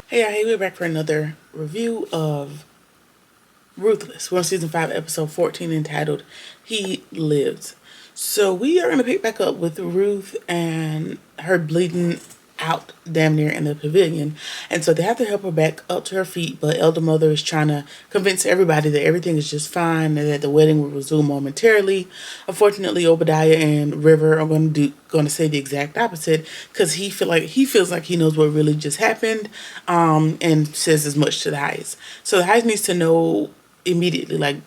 Hey, we're back for another review of Ruthless. We're on season 5, episode 14, entitled He Lives. So we are going to pick back up with Ruth and her bleeding out damn near in the pavilion. And so they have to help her back up to her feet, but Elder Mother is trying to convince everybody that everything is just fine and that the wedding will resume momentarily. Unfortunately, Obadiah and River are going to say the exact opposite because he feels like he knows what really just happened, and says as much to the highest. So the highest needs to know immediately, like,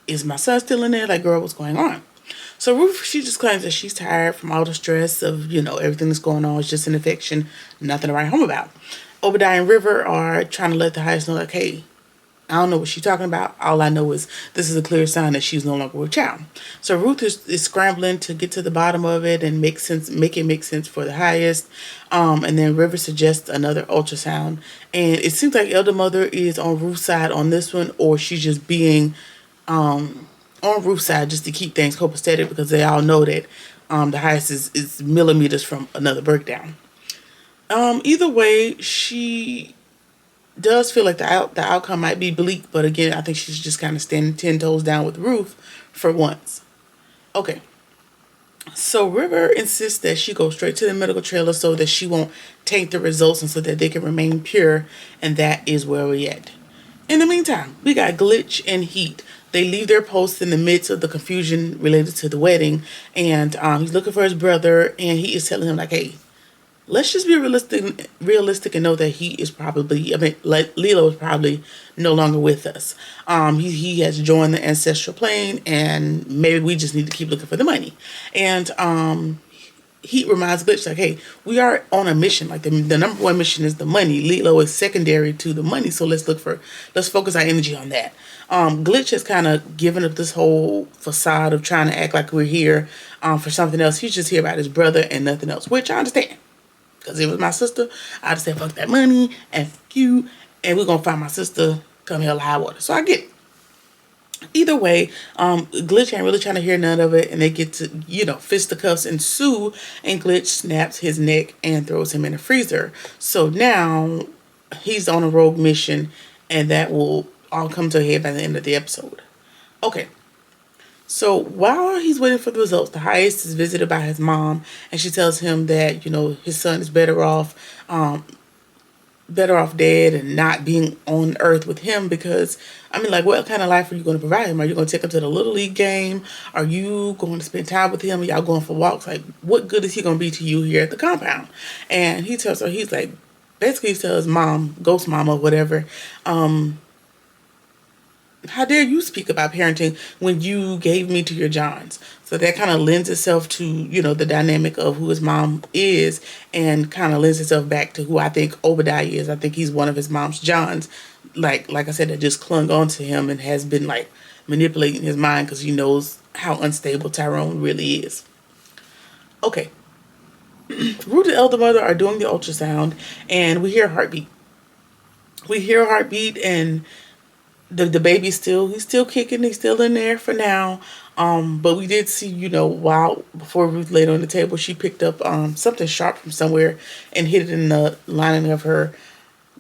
is my son still in there? Like, girl, what's going on? So Ruth, she just claims that she's tired from all the stress of, everything that's going on. It's just an infection, nothing to write home about. Obadiah and River are trying to let the highest know, like, hey, I don't know what she's talking about. All I know is this is a clear sign that she's no longer with child. So Ruth is scrambling to get to the bottom of it and make it make sense for the highest. And then River suggests another ultrasound. And it seems like Elder Mother is on Ruth's side on this one, or she's just being on Ruth's side just to keep things copacetic, because they all know that the highest is millimeters from another breakdown. Either way, she does feel like the outcome might be bleak, but again, I think she's just kind of standing 10 toes down with Ruth for once. Okay. So River insists that she go straight to the medical trailer so that she won't taint the results and so that they can remain pure, and that is where we're at. In the meantime, we got Glitch and Heat. They leave their posts in the midst of the confusion related to the wedding, and he's looking for his brother, and he is telling him, like, hey, let's just be realistic and know that Lilo is probably no longer with us. He has joined the ancestral plane, and maybe we just need to keep looking for the money. And he reminds Glitch, like, hey, we are on a mission. Like, the number one mission is the money. Lilo is secondary to the money, so let's focus our energy on that. Glitch has kind of given up this whole facade of trying to act like we're here for something else. He's just here about his brother and nothing else, which I understand. Because if it was my sister, I'd say fuck that money and fuck you, and we're going to find my sister come hell or high water. So I get it. Either way, Glitch ain't really trying to hear none of it, and they get to, fisticuffs ensue, and Glitch snaps his neck and throws him in a freezer. So now he's on a rogue mission, and that will all come to a head by the end of the episode. Okay. So while he's waiting for the results, the highest is visited by his mom, and she tells him that, his son is better off dead and not being on earth with him, because, what kind of life are you going to provide him? Are you going to take him to the Little League game? Are you going to spend time with him? Are y'all going for walks? Like, what good is he going to be to you here at the compound? And he tells her, he tells mom, ghost mama, whatever, how dare you speak about parenting when you gave me to your Johns? So that kind of lends itself to, the dynamic of who his mom is, and kind of lends itself back to who I think Obadiah is. I think he's one of his mom's Johns. Like I said, that just clung on to him and has been manipulating his mind because he knows how unstable Tyrone really is. Okay. Ruth and Elder Mother are doing the ultrasound, and we hear a heartbeat. And the baby's he's still kicking, he's still in there for now. But we did see, before Ruth laid on the table, she picked up something sharp from somewhere and hit it in the lining of her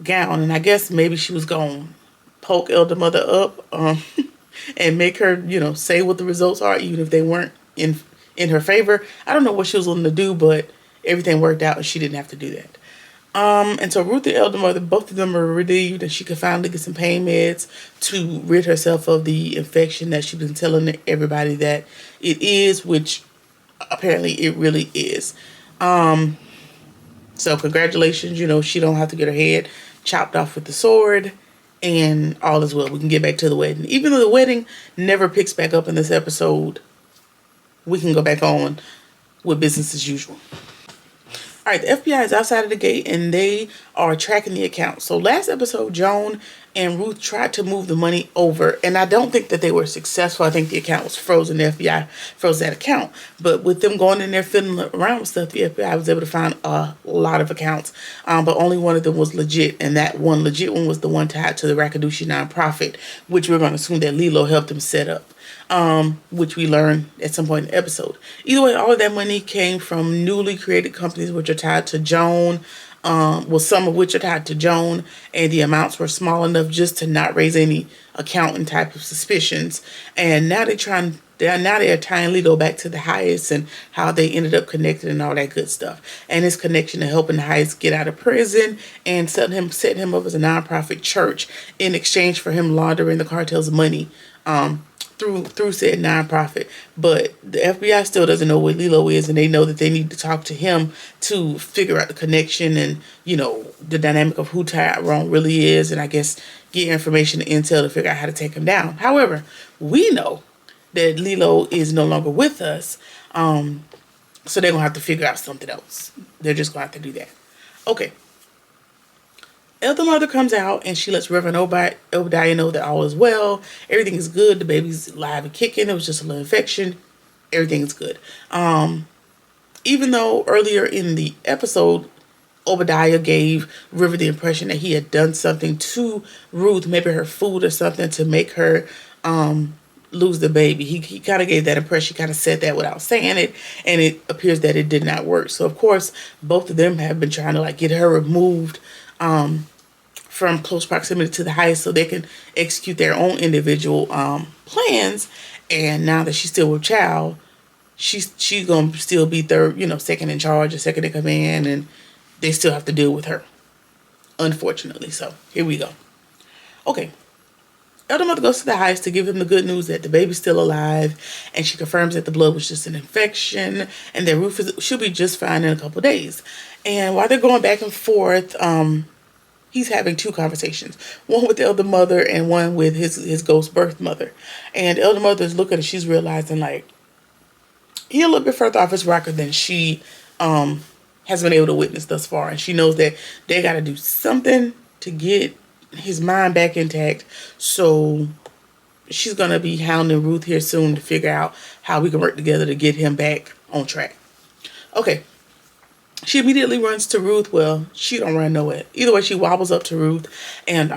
gown. And I guess maybe she was going to poke Elder Mother up and make her, say what the results are, even if they weren't in her favor. I don't know what she was willing to do, but everything worked out and she didn't have to do that. And so Ruth and Elder Mother, both of them are relieved, and she could finally get some pain meds to rid herself of the infection that she's been telling everybody that it is, which apparently it really is. So congratulations, she don't have to get her head chopped off with the sword, and all is well. We can get back to the wedding. Even though the wedding never picks back up in this episode, we can go back on with business as usual. All right, the FBI is outside of the gate, and they are tracking the account. So last episode, Joan and Ruth tried to move the money over, and I don't think that they were successful. I think the account was frozen. The FBI froze that account. But with them going in there fiddling around with stuff, the FBI was able to find a lot of accounts, but only one of them was legit, and that one legit one was the one tied to the Rakadushi nonprofit, which we're going to assume that Lilo helped them set up. Which we learn at some point in the episode. Either way, all of that money came from newly created companies which are tied to Joan, well, some of which are tied to Joan, and the amounts were small enough just to not raise any accountant type of suspicions. And now they're tying Lilo back to the Highest and how they ended up connected and all that good stuff. And his connection to helping the Highest get out of prison and setting him up as a nonprofit church in exchange for him laundering the cartel's money through said nonprofit. But the FBI still doesn't know where Lilo is, and they know that they need to talk to him to figure out the connection and, the dynamic of who Tyrone really is, and I guess get information and intel to figure out how to take him down. However, we know that Lilo is no longer with us, so they're going to have to figure out something else. They're just going to have to do that. Okay. Elder Mother comes out and she lets Reverend Obadiah know that all is well. Everything is good. The baby's alive and kicking. It was just a little infection. Everything is good. Even though earlier in the episode, Obadiah gave River the impression that he had done something to Ruth, maybe her food or something, to make her lose the baby. He kind of gave that impression. He kind of said that without saying it, and it appears that it did not work. So, of course, both of them have been trying to get her removed from close proximity to the Highest so they can execute their own individual plans. And now that she's still with child, she's gonna still be second in charge or second in command, and they still have to deal with her, unfortunately. So here we go. Okay. Elder Mother goes to the Highest to give him the good news that the baby's still alive, and she confirms that the blood was just an infection and that Ruth she'll be just fine in a couple days. And while they're going back and forth, he's having two conversations, one with the Elder Mother and one with his ghost birth mother. And Elder Mother is looking and she's realizing he's a little bit further off his rocker than she has been able to witness thus far. And she knows that they got to do something to get his mind back intact. So she's going to be hounding Ruth here soon to figure out how we can work together to get him back on track. Okay. She immediately runs to Ruth. Well, she don't run nowhere. Either way, she wobbles up to Ruth and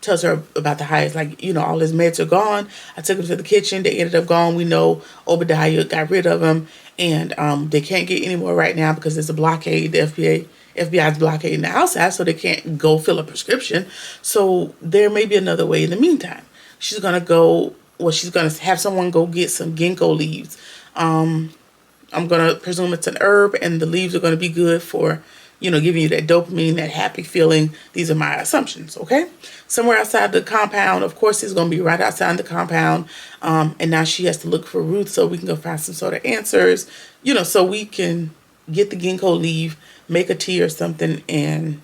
tells her about the Highest. All his meds are gone. I took him to the kitchen. They ended up gone. We know Obadiah got rid of him. And they can't get any more right now because there's a blockade. The FBI's blockading the outside, so they can't go fill a prescription. So there may be another way in the meantime. She's going to have someone go get some ginkgo leaves. I'm going to presume it's an herb, and the leaves are going to be good for, giving you that dopamine, that happy feeling. These are my assumptions, okay? Somewhere outside the compound. Of course, it's going to be right outside the compound. And now she has to look for Ruth so we can go find some sort of answers, so we can get the ginkgo leaf, make a tea or something, and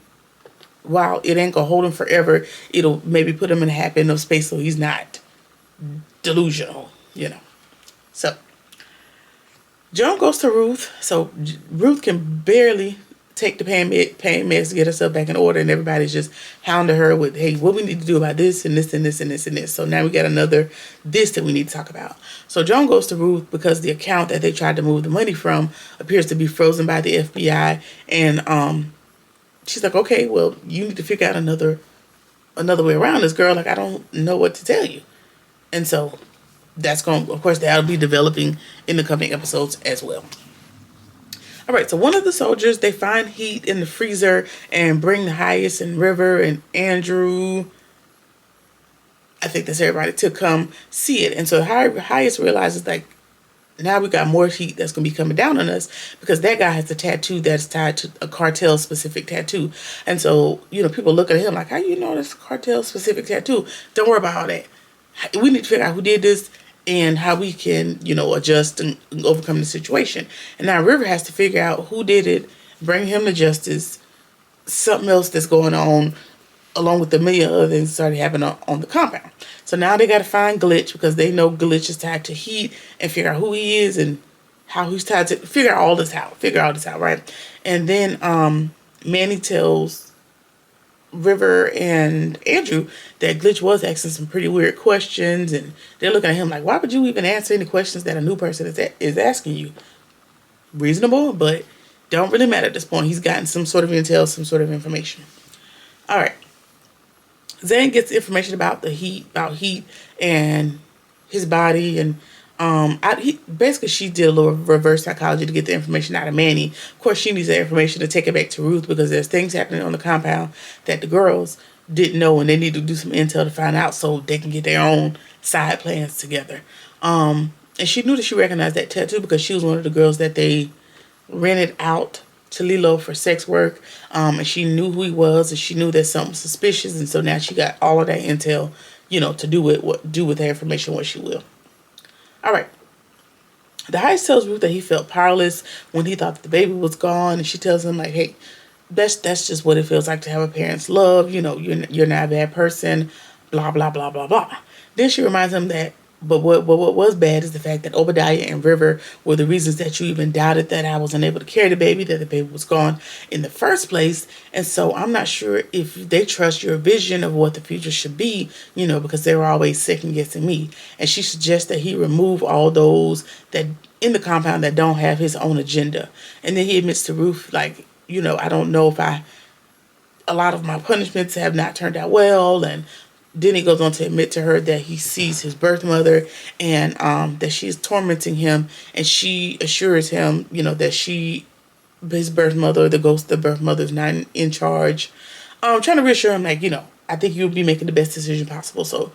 while it ain't going to hold him forever, it'll maybe put him in a happy enough space so he's not delusional, So Joan goes to Ruth, so Ruth can barely take the pain meds to get herself back in order, and everybody's just hounding her with, hey, what we need to do about this and this and this and this and this. So now we got another this that we need to talk about. So Joan goes to Ruth because the account that they tried to move the money from appears to be frozen by the FBI, and she's like, okay, well, you need to figure out another way around this, girl. I don't know what to tell you. And so that'll be developing in the coming episodes as well. All right, so one of the soldiers, they find heat in the freezer and bring the Highest and River and Andrew, I think that's everybody, to come see it. And so Highest realizes, now we got more heat that's going to be coming down on us because that guy has a tattoo that's tied to a cartel-specific tattoo. And so, people look at him like, how you know this cartel-specific tattoo? Don't worry about all that. We need to figure out who did this and how we can, adjust and overcome the situation. And now River has to figure out who did it, bring him to justice, something else that's going on, along with the million other things that started happening on the compound. So now they got to find Glitch because they know Glitch is tied to heat and figure out who he is and how he's tied to, figure all this out, right? And then Manny tells River and Andrew that Glitch was asking some pretty weird questions, and they're looking at him like, why would you even answer any questions that a new person is asking you? Reasonable, but don't really matter at this point. He's gotten some sort of intel, some sort of information. All right. Zane gets information about heat and his body and Basically she did a little reverse psychology to get the information out of Manny. Of course, she needs that information to take it back to Ruth because there's things happening on the compound that the girls didn't know, and they need to do some intel to find out so they can get their own side plans together. And she knew that she recognized that tattoo because she was one of the girls that they rented out to Lilo for sex work. And she knew who he was, and she knew that something suspicious, and so now she got all of that intel, to do with her information what she will. All right. The heist tells Ruth that he felt powerless when he thought that the baby was gone, and she tells him like, "Hey, that's just what it feels like to have a parent's love. You're not a bad person. Blah blah blah blah blah." Then she reminds him that, but what was bad is the fact that Obadiah and River were the reasons that you even doubted that I was unable to carry the baby, that the baby was gone in the first place. And so I'm not sure if they trust your vision of what the future should be, because they were always second guessing me. And she suggests that he remove all those that in the compound that don't have his own agenda. And then he admits to Ruth, like, I don't know if a lot of my punishments have not turned out well. And then he goes on to admit to her that he sees his birth mother, and that she is tormenting him, and she assures him, that his birth mother, the ghost of the birth mother, is not in charge. Trying to reassure him, like, I think you'll be making the best decision possible. So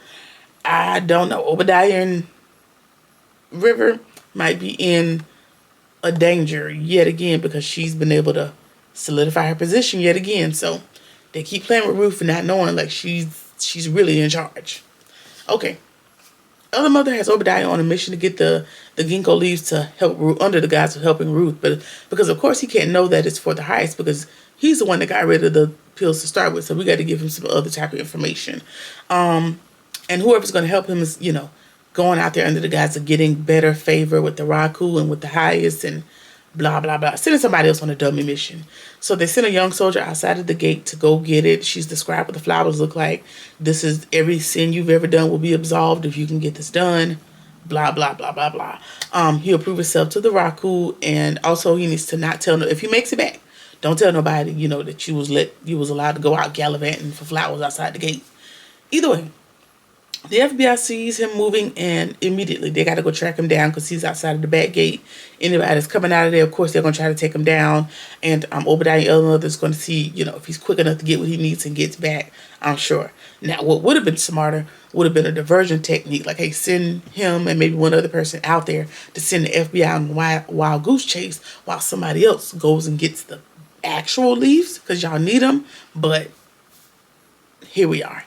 I don't know. Obadiah and River might be in a danger yet again because she's been able to solidify her position yet again. So they keep playing with Ruth and not knowing like she's really in charge. Okay. Other mother has Obadiah on a mission to get the ginkgo leaves to help Ruth, under the guise of helping Ruth, but because of course he can't know that it's for the heist because he's the one that got rid of the pills to start with. So we got to give him some other type of information. And whoever's going to help him is, going out there under the guise of getting better favor with the Raku and with the highest and blah, blah, blah. Sending somebody else on a dummy mission. So they send a young soldier outside of the gate to go get it. She's described what the flowers look like. This is every sin you've ever done will be absolved if you can get this done. Blah, blah, blah, blah, blah. He'll prove himself to the Raku, and also he needs to not tell no, if he makes it back, don't tell nobody, that you was allowed to go out gallivanting for flowers outside the gate. Either way, the FBI sees him moving, and immediately they got to go track him down because he's outside of the back gate. Anybody that's coming out of there, of course, they're going to try to take him down. And Obadiah and other is going to see, if he's quick enough to get what he needs and gets back, I'm sure. Now, what would have been smarter would have been a diversion technique. Like, hey, send him and maybe one other person out there to send the FBI on a wild goose chase while somebody else goes and gets the actual leaves because y'all need them. But here we are.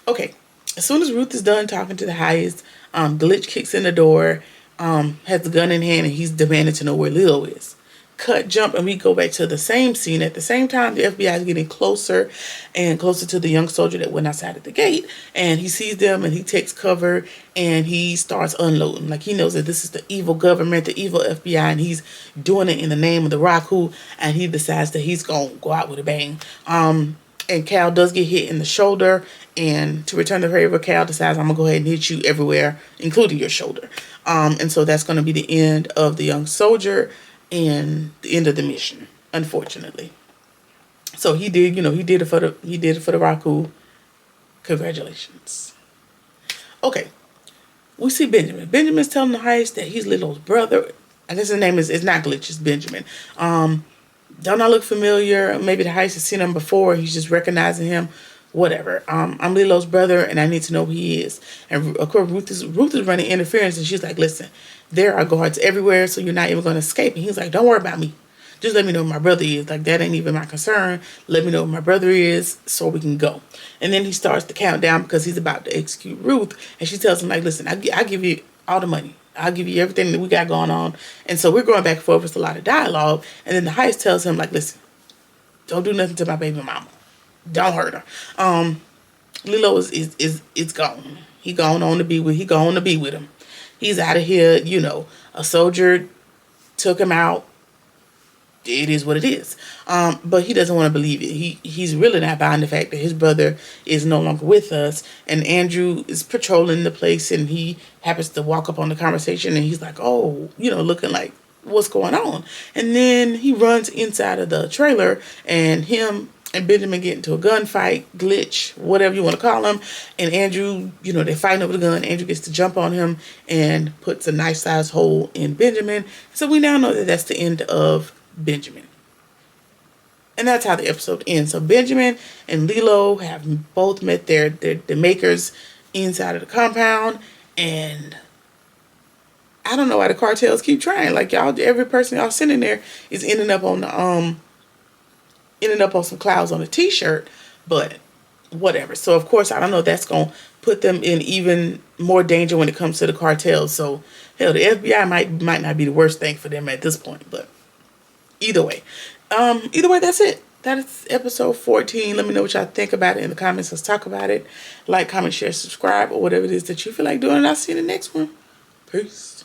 Okay. As soon as Ruth is done talking to the highest, Glitch kicks in the door, has the gun in hand, and he's demanding to know where Lilo is. Cut, jump, and we go back to the same scene. At the same time, the FBI is getting closer and closer to the young soldier that went outside at the gate, and he sees them, and he takes cover, and he starts unloading. Like, he knows that this is the evil government, the evil FBI, and he's doing it in the name of the Raku, and he decides that he's going to go out with a bang. And Cal does get hit in the shoulder. And to return the favor, Cal decides, I'm going to go ahead and hit you everywhere, including your shoulder. And so that's going to be the end of the young soldier and the end of the mission, unfortunately. So he did, he did it for the Raku. Congratulations. Okay. We see Benjamin. Benjamin's telling the heist that he's Lilo's brother. I guess his name is not Glitch, it's Benjamin. Don't I look familiar? Maybe the heist has seen him before. He's just recognizing him. Whatever. I'm Lilo's brother, and I need to know who he is. And of course, Ruth is running interference, and she's like, "Listen, there are guards everywhere, so you're not even going to escape." And he's like, "Don't worry about me. Just let me know who my brother is. Like, that ain't even my concern. Let me know who my brother is, so we can go." And then he starts to count down because he's about to execute Ruth, and she tells him, like, "Listen, I'll give you all the money. I'll give you everything that we got going on." And so we're going back and forth with a lot of dialogue. And then the heist tells him, like, "Listen, don't do nothing to my baby mama. Don't hurt her." Lilo is gone. He gone on to be with him. He's out of here. A soldier took him out. It is what it is. But he doesn't want to believe it. He's really not buying the fact that his brother is no longer with us. And Andrew is patrolling the place, and he happens to walk up on the conversation, and he's like, "Oh, looking like, what's going on?" And then he runs inside of the trailer, and him and Benjamin get into a gunfight, glitch, whatever you want to call him. And Andrew, they're fighting over the gun. Andrew gets to jump on him and puts a nice sized hole in Benjamin. So we now know that that's the end of Benjamin. And that's how the episode ends. So Benjamin and Lilo have both met the makers inside of the compound. And I don't know why the cartels keep trying. Like, y'all, every person y'all sending there is ending up on some clouds on a t-shirt, but whatever. So of course, I don't know, that's gonna put them in even more danger when it comes to the cartels. So hell, the FBI might not be the worst thing for them at this point, but either way, that's it. That is episode 14. Let me know what y'all think about it in the comments. Let's talk about it. Like, comment, share, subscribe, or whatever it is that you feel like doing, and I'll see you in the next one. Peace.